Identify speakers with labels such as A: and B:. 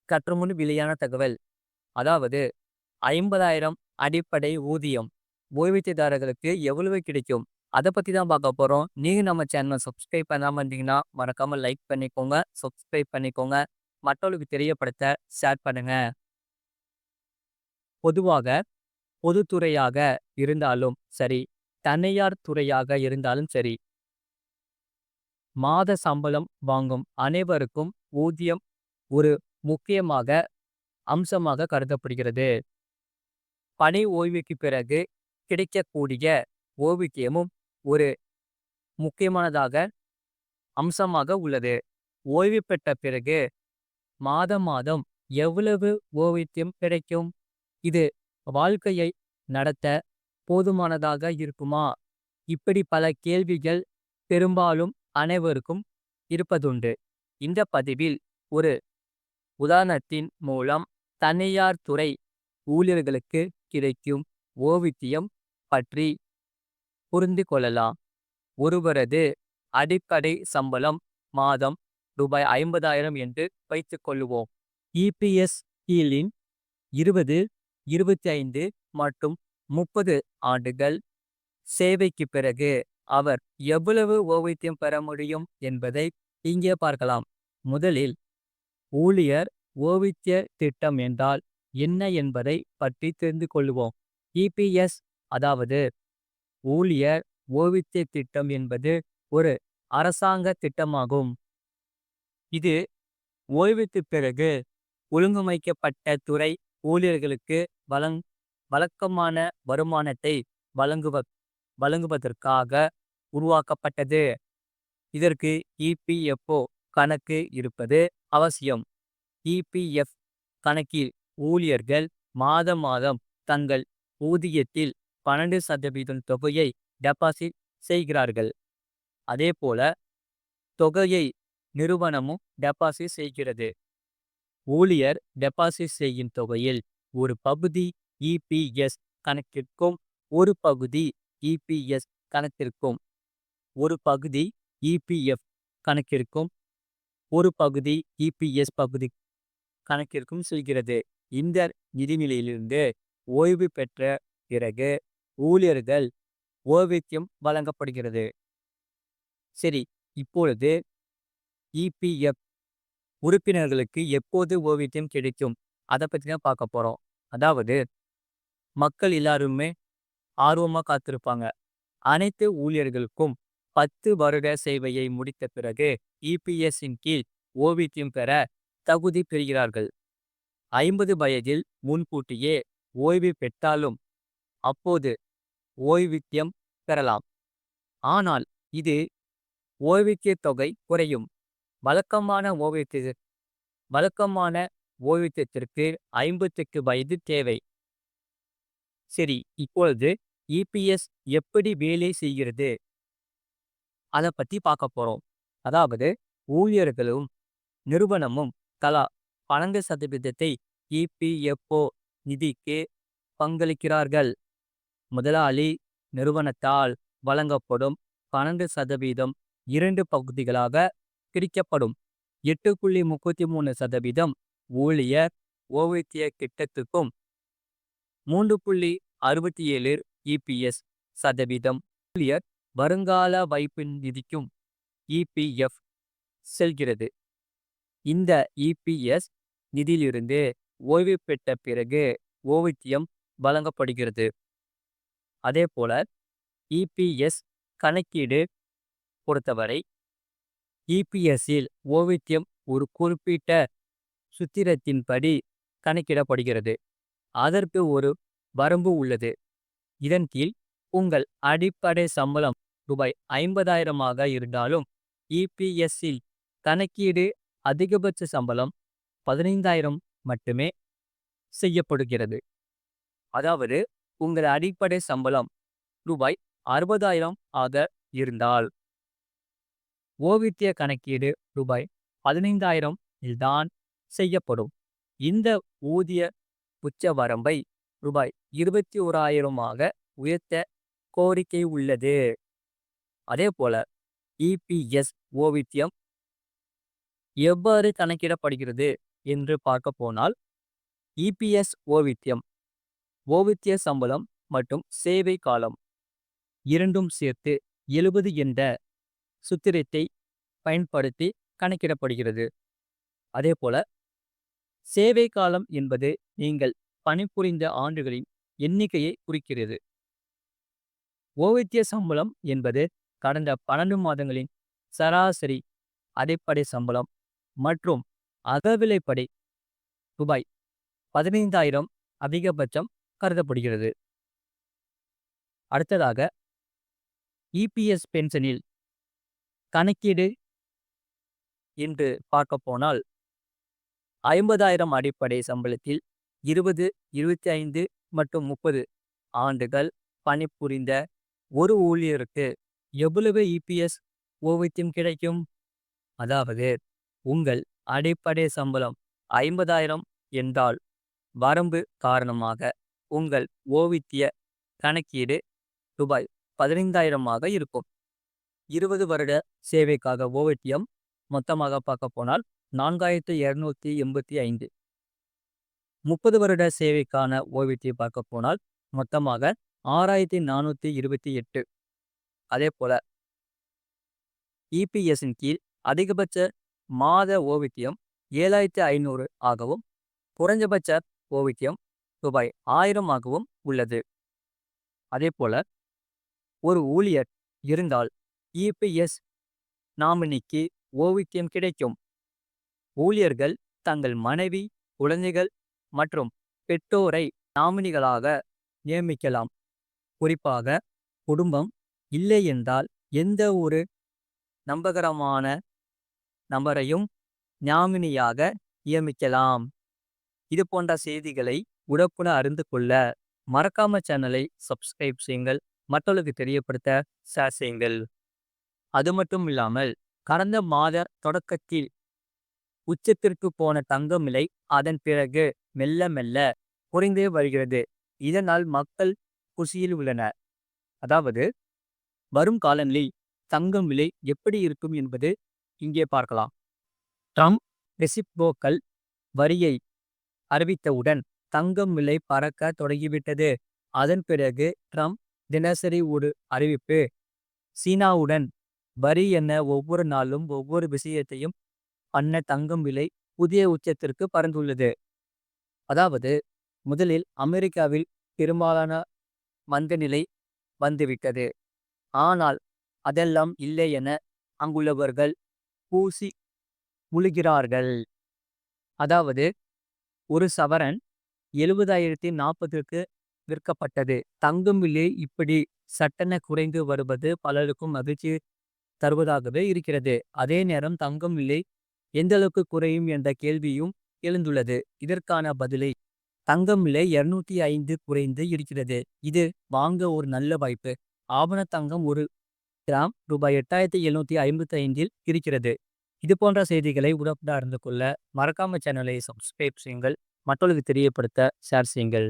A: சற்றுமுன் வெளியான தகவல். அதாவது 50,000 அடிப்படை ஊதியம் ஓய்வூதியதாரர்களுக்கு எவ்வளவு கிடைக்கும்? அத பத்தி தான் பார்க்க போறோம். நீங்க நம்ம சேனல சப்ஸ்கிரைப் பண்ணாம இருந்தீங்கன்னா, மறக்காம லைக் பண்ணிக்கோங்க, சப்ஸ்கிரைப் பண்ணிக்கோங்க. மற்றவர்களுக்கு தெரியப்படுத்த ஷேர் பண்ணுங்க. பொதுவாக பொதுத்துறையாக இருந்தாலும் சரி, தனியார் துறையாக இருந்தாலும் சரி, மாத சம்பளம் வாங்கும் அனைவருக்கும் ஊதியம் ஒரு முக்கியமாக அம்சமாக கருதப்படுகிறது. பணி ஓய்வுக்கு பிறகு கிடைக்கக்கூடிய ஓய்வூதியமும் ஒரு முக்கியமானதாக அம்சமாக உள்ளது. ஓய்வு பெற்ற பிறகு மாதம் மாதம் எவ்வளவு ஓய்வூதியம் கிடைக்கும்? இது வாழ்க்கையை நடத்த போதுமானதாக இருக்குமா? இப்படி பல கேள்விகள் பெரும்பாலும் அனைவருக்கும் இருப்பதுண்டு. இந்த பதிவில் ஒரு உதாரணத்தின் மூலம் தனியார் துறை ஊழியர்களுக்கு கிடைக்கும் ஓய்வூதியம் பற்றி புரிந்து கொள்ளலாம். ஒருவரது அடிப்படை சம்பளம் மாதம் ரூபாய் 50,000 என்று வைத்துக் கொள்ளுவோம். இபிஎஸ் கீழின் 20, 25 மற்றும் 30 ஆண்டுகள் சேவைக்கு பிறகு அவர் எவ்வளவு ஓய்வூதியம் பெற முடியும் என்பதை இங்கே பார்க்கலாம். முதலில் ஊழியர் ஓய்வூதிய திட்டம் என்றால் என்ன என்பதை பற்றி தெரிந்து கொள்வோம். இபிஎஸ் அதாவது ஊழியர் ஓய்வூதிய திட்டம் என்பது ஒரு அரசாங்க திட்டமாகும். இது ஓய்வுக்கு பிறகு ஒழுங்கமைக்கப்பட்ட துறை ஊழியர்களுக்கு வழக்கமான வருமானத்தை வழங்குவதற்காக உருவாக்கப்பட்டது. இதற்கு இபிஎஃப்ஓ கணக்கு இருப்பது அவசியம். இபிஎஃப் கணக்கில் ஊழியர்கள் மாதம் மாதம் தங்கள் ஊதியத்தில் 12% தொகையை டெபாசிட் செய்கிறார்கள். அதேபோல தொகையை நிறுவனமும் டெபாசிட் செய்கிறது. ஊழியர் டெபாசிட் செய்யும் தொகையில் ஒரு பகுதி இபிஎஸ் கணக்கிற்கும் ஒரு பகுதி இபிஎஸ் கணக்கிற்கும் ஒரு பகுதி இபிஎஃப் கணக்கிற்கும் ஒரு பகுதி இபிஎஸ் பகுதி கணக்கிற்கும் செல்கிறது. இந்த நிதிநிலையிலிருந்து ஓய்வு பெற்ற பிறகு ஊழியர்கள் ஓய்வூதியம் வழங்கப்படுகிறது. சரி, இப்பொழுது இபிஎஃப் உறுப்பினர்களுக்கு எப்போது ஓய்வூதியம் கிடைக்கும்? அதை பற்றி தான் பார்க்க போறோம். அதாவது மக்கள் எல்லாருமே ஆர்வமா காத்திருப்பாங்க. அனைத்து ஊழியர்களுக்கும் 10 வருட சேவையை முடித்த பிறகு இபிஎஸ்ஸின் கீழ் ஓய்வூதியம் பெற தகுதி பெறுகிறார்கள். 50 வயதில் முன்கூட்டியே ஓய்வு பெற்றாலும் அப்போது ஓய்வூதியம் பெறலாம். ஆனால் இது ஓய்வூதிய தொகை குறையும். வழக்கமான ஓய்வூதியத்திற்கு 58 வயது தேவை. சரி, இப்பொழுது இபிஎஸ் எப்படி வேலை செய்கிறது? அதை பத்தி பார்க்க போறோம். அதாவது ஊழியர்களும் நிறுவனமும் தலா 12% இபிஎஃப்ஓ நிதிக்கு பங்களிக்கிறார்கள். முதலாளி நிறுவனத்தால் வழங்கப்படும் 12% 2 பகுதிகளாக பிரிக்கப்படும். 8.33% ஊழியர் ஓய்வூதிய திட்டத்துக்கும் 3.67 இபிஎஸ் சதவீதம் ஊழியர் வருங்கால வைப்பு நிதிக்கும் இபிஎஃப் செல்கிறது. இந்த இபிஎஸ் நிதியிலிருந்து ஓய்வு பெற்ற பிறகு ஓய்வூதியம் வழங்கப்படுகிறது. அதேபோல இபிஎஸ் கணக்கீடு பொறுத்தவரை இபிஎஸ்ஸில் ஓய்வூதியம் ஒரு குறிப்பிட்ட சூத்திரத்தின்படி கணக்கிடப்படுகிறது. அதற்கு ஒரு வரம்பு உள்ளது. இதன் கீழ் உங்கள் அடிப்படை சம்பளம் ரூபாய் 50,000 இருந்தாலும் இபிஎஸ்ஸில் கணக்கீடு அதிகபட்ச சம்பளம் 15,000 மட்டுமே செய்யப்படுகிறது. அதாவது உங்கள் அடிப்படை சம்பளம் ரூபாய் 60,000 ஆக இருந்தால் ஓய்வூதிய கணக்கீடு ரூபாய் 15,000 தான் செய்யப்படும். இந்த ஊதிய உச்ச வரம்பை ரூபாய் 21,000 உயர்த்த கோரிக்கை உள்ளது. அதேபோல இபிஎஸ் ஓய்வூதியம் எவ்வாறு கணக்கிடப்படுகிறது என்று பார்க்க போனால் இபிஎஸ் ஓவியம், ஓவித்திய சம்பளம் மற்றும் சேவை காலம் இரண்டும் சேர்த்து 70 என்ற சூத்திரத்தை பயன்படுத்தி கணக்கிடப்படுகிறது. அதேபோல சேவை காலம் என்பது நீங்கள் பணிபுரிந்த ஆண்டுகளின் எண்ணிக்கையை குறிக்கிறது. ஓவித்திய சம்பளம் என்பது கடந்த 12 மாதங்களின் சராசரி அடிப்படை சம்பளம் மற்றும் அகவிலைப்படி ரூபாய் 15,000 அதிகபட்சம் கருதப்படுகிறது. அடுத்ததாக இபிஎஸ் பென்ஷனில் கணக்கீடு என்று பார்க்க போனால் 50,000 அடிப்படை சம்பளத்தில் 20, 25 மற்றும் 30 ஆண்டுகள் பணிபுரிந்த ஒரு ஊழியருக்கு எவ்வளவு இபிஎஸ் ஓவியம் கிடைக்கும்? அதாவது உங்கள் அடிப்படை சம்பளம் 50,000 என்றால் வரம்பு காரணமாக உங்கள் ஓவித்திய கணக்கீடு ரூபாய் 15,000 இருக்கும். 20 வருட சேவைக்காக ஓவியம் மொத்தமாக பார்க்க போனால் 4,285. 30 வருட சேவைக்கான ஓவியத்தை பார்க்க போனால் மொத்தமாக 6,428. அதே போல இபிஎஸ்ஸின் கீழ் அதிகபட்ச மாத ஓவியம் 7,500 ஆகவும் குறைஞ்சபட்ச ஓவியம் ரூபாய் 1000 ஆகவும் உள்ளது. அதே போல ஒரு ஊழியர் இருந்தால் இபிஎஸ் நாமினிக்கு ஓவியம் கிடைக்கும். ஊழியர்கள் தங்கள் மனைவி, குழந்தைகள் மற்றும் பெற்றோரை நாமினிகளாக நியமிக்கலாம். குறிப்பாக குடும்பம் இல்லை என்றால் எந்த ஒரு நம்பகரமான நபரையும் நாமினியாக நியமிக்கலாம். இது போன்ற செய்திகளை உடனுக்குடன் அறிந்து கொள்ள மறக்காம சேனலை சப்ஸ்கிரைப் செய்யுங்கள், மற்றவர்களுக்கு தெரியப்படுத்த ஷேர் செய்யுங்கள். அது மட்டும் இல்லாமல் கடந்த மாத தொடக்கத்தில் உச்சத்திற்கு போன தங்கம் விலை அதன் பிறகு மெல்ல மெல்ல குறைந்தே வருகிறது. இதனால் மக்கள் குஷியில் உள்ளனர். அதாவது வரும் காலங்களில் தங்கம் விலை எப்படி இருக்கும் என்பது இங்கே பார்க்கலாம். ட்ரம்ப் ரெசிப்ரோக்கல் வரியை அறிவித்தவுடன் தங்கம் விலை பறக்க தொடங்கிவிட்டது. அதன் பிறகு ட்ரம்ப் தினசரி ஒரு அறிவிப்பு, சீனாவுடன் வரி என ஒவ்வொரு நாளும் ஒவ்வொரு விஷயத்தையும் பண்ண தங்கம் விலை புதிய உச்சத்திற்கு பறந்துள்ளது. அதாவது முதலில் அமெரிக்காவில் பெரும்பாலான மந்தநிலை வந்துவிட்டது. ஆனால் அதெல்லாம் இல்லை என அங்குள்ளவர்கள் பூசி முழுகிறார்கள். அதாவது ஒரு சவரன் 70,040க்கு விற்கப்பட்டது. தங்கம் விலை இப்படி சட்டென குறைந்து வருவது பலருக்கும் மகிழ்ச்சி தருவதாகவே இருக்கிறது. அதே நேரம் தங்கம் விலை எந்த அளவுக்கு குறையும் என்ற கேள்வியும் எழுந்துள்ளது. இதற்கான பதிலை தங்கம் விலை 205 குறைந்து இருக்கிறது. இது வாங்க ஒரு நல்ல வாய்ப்பு. ஆபண தங்கம் ஒரு கிராம் ரூபாய் 8,755 இருக்கிறது. இது போன்ற செய்திகளை உடனுக்குடன் அறிந்து கொள்ள மறக்காம சேனலை சப்ஸ்கிரைப் செய்யுங்கள், மற்றவர்களுக்கு தெரியப்படுத்த ஷேர் செய்யுங்கள்.